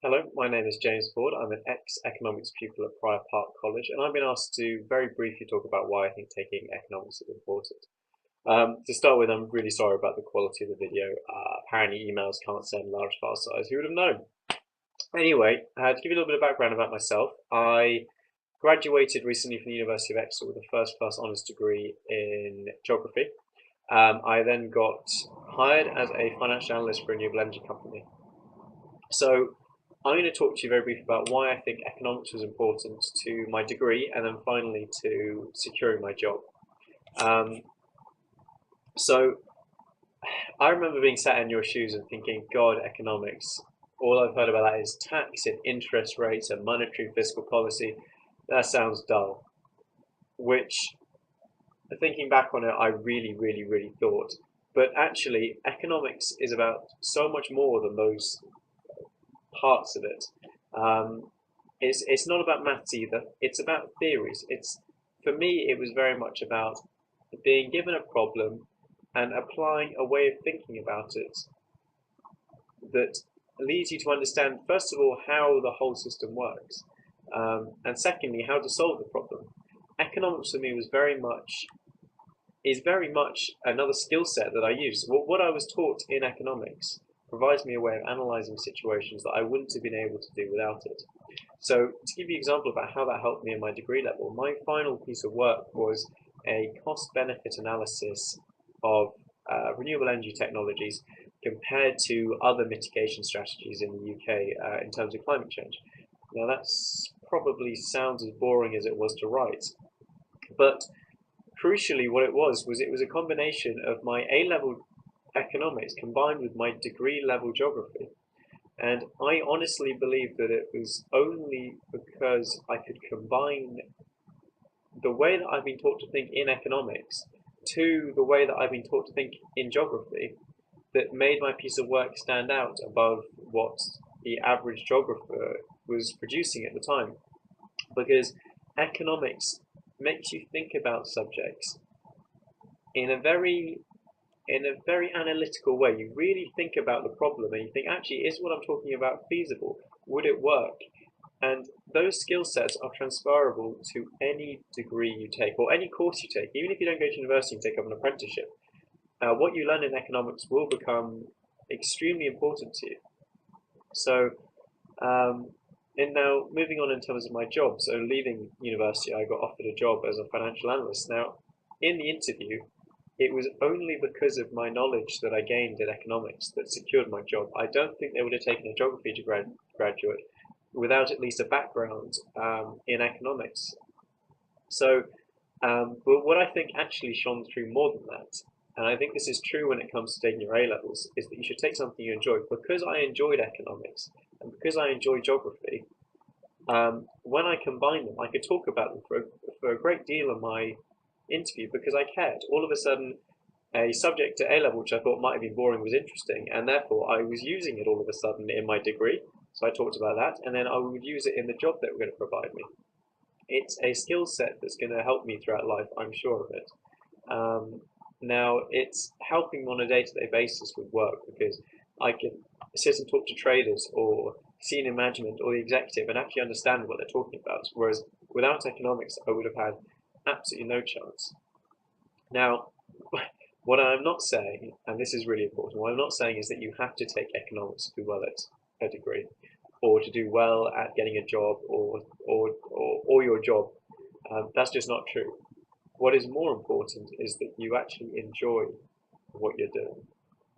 Hello, my name is James Ford. I'm an ex-economics pupil at Prior Park College, and I've been asked to very briefly talk about why I think taking economics is important. To start with, I'm really sorry about the quality of the video. Apparently, emails can't send large file size. Who would have known? Anyway, to give you a little bit of background about myself, I graduated recently from the University of Exeter with a first class honours degree in geography. I then got hired as a financial analyst for a renewable energy company. So I'm going to talk to you very briefly about why I think economics was important to my degree and then finally to securing my job. Um, so I remember being sat in your shoes and thinking, God, economics, all I've heard about that is tax and interest rates and monetary fiscal policy. That sounds dull, which thinking back on it, I really thought. But actually, economics is about so much more than those parts of it. Um, it's not about maths either. It's about theories. It's for me, it was very much about being given a problem and applying a way of thinking about it that leads you to understand, first of all, how the whole system works, and secondly, how to solve the problem. Economics for me was very much another skill set that I use. What I was taught in economics provides me a way of analyzing situations that I wouldn't have been able to do without it. So to give you an example about how that helped me in my degree level, my final piece of work was a cost-benefit analysis of renewable energy technologies compared to other mitigation strategies in the UK in terms of climate change. Now that's probably sounds as boring as it was to write, but crucially what it was a combination of my A-level economics combined with my degree level geography. And I honestly believe that it was only because I could combine the way that I've been taught to think in economics to the way that I've been taught to think in geography that made my piece of work stand out above what the average geographer was producing at the time. Because economics makes you think about subjects in a very analytical way. You really think about the problem and you think, actually, is what I'm talking about feasible? Would it work? And those skill sets are transferable to any degree you take or any course you take. Even if you don't go to university and take up an apprenticeship, what you learn in economics will become extremely important to you. So, and now moving on in terms of my job. So leaving university, I got offered a job as a financial analyst. Now, in the interview, it was only because of my knowledge that I gained in economics that secured my job. I don't think they would have taken a geography graduate without at least a background in economics. So, but what I think actually shone through more than that, and I think this is true when it comes to taking your A levels, is that you should take something you enjoy. Because I enjoyed economics and because I enjoy geography, when I combined them, I could talk about them for a great deal of my interview because I cared. All of a sudden, a subject at A level which I thought might have been boring was interesting, and therefore I was using it all of a sudden in my degree. So I talked about that, and then I would use it in the job that were going to provide me. It's a skill set that's going to help me throughout life, I'm sure of it. Now, it's helping me on a day-to-day basis with work because I can sit and talk to traders or senior management or the executive and actually understand what they're talking about. Whereas without economics, I would have had absolutely no chance. Now, what I'm not saying, and this is really important, what I'm not saying is that you have to take economics to do well at a degree, or to do well at getting a job, or your job. That's just not true. What is more important is that you actually enjoy what you're doing.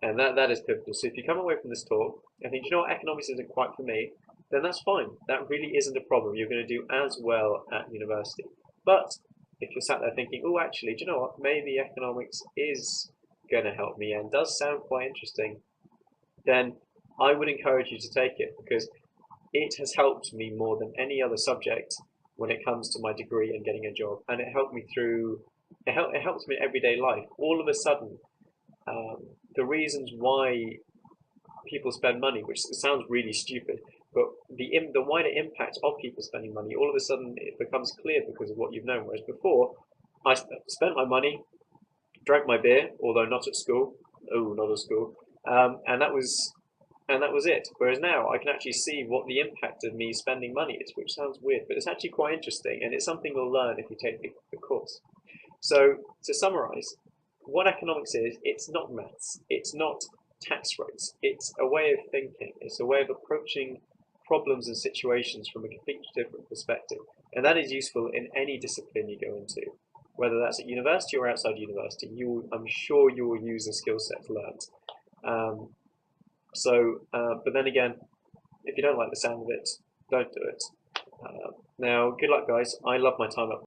And that is pivotal. So if you come away from this talk and think, you know what, economics isn't quite for me, then that's fine. That really isn't a problem. You're going to do as well at university. But if you're sat there thinking, oh, actually, do you know what, maybe economics is going to help me and does sound quite interesting, then I would encourage you to take it because it has helped me more than any other subject when it comes to my degree and getting a job. And it helped me through, it helps me in everyday life. All of a sudden, the reasons why people spend money, which sounds really stupid, but the wider impact of people spending money, all of a sudden it becomes clear because of what you've known. Whereas before, I spent my money, drank my beer, although not at school. Oh, not at school. And that was and that was it. Whereas now I can actually see what the impact of me spending money is, which sounds weird, but it's actually quite interesting, and it's something you'll learn if you take the course. So to summarize, what economics is, it's not maths, it's not tax rates, it's a way of thinking, it's a way of approaching problems and situations from a completely different perspective. And that is useful in any discipline you go into, whether that's at university or outside university. I'm sure you will use the skill set learned. But then again, if you don't like the sound of it, don't do it. Now, good luck, guys. I love my time up.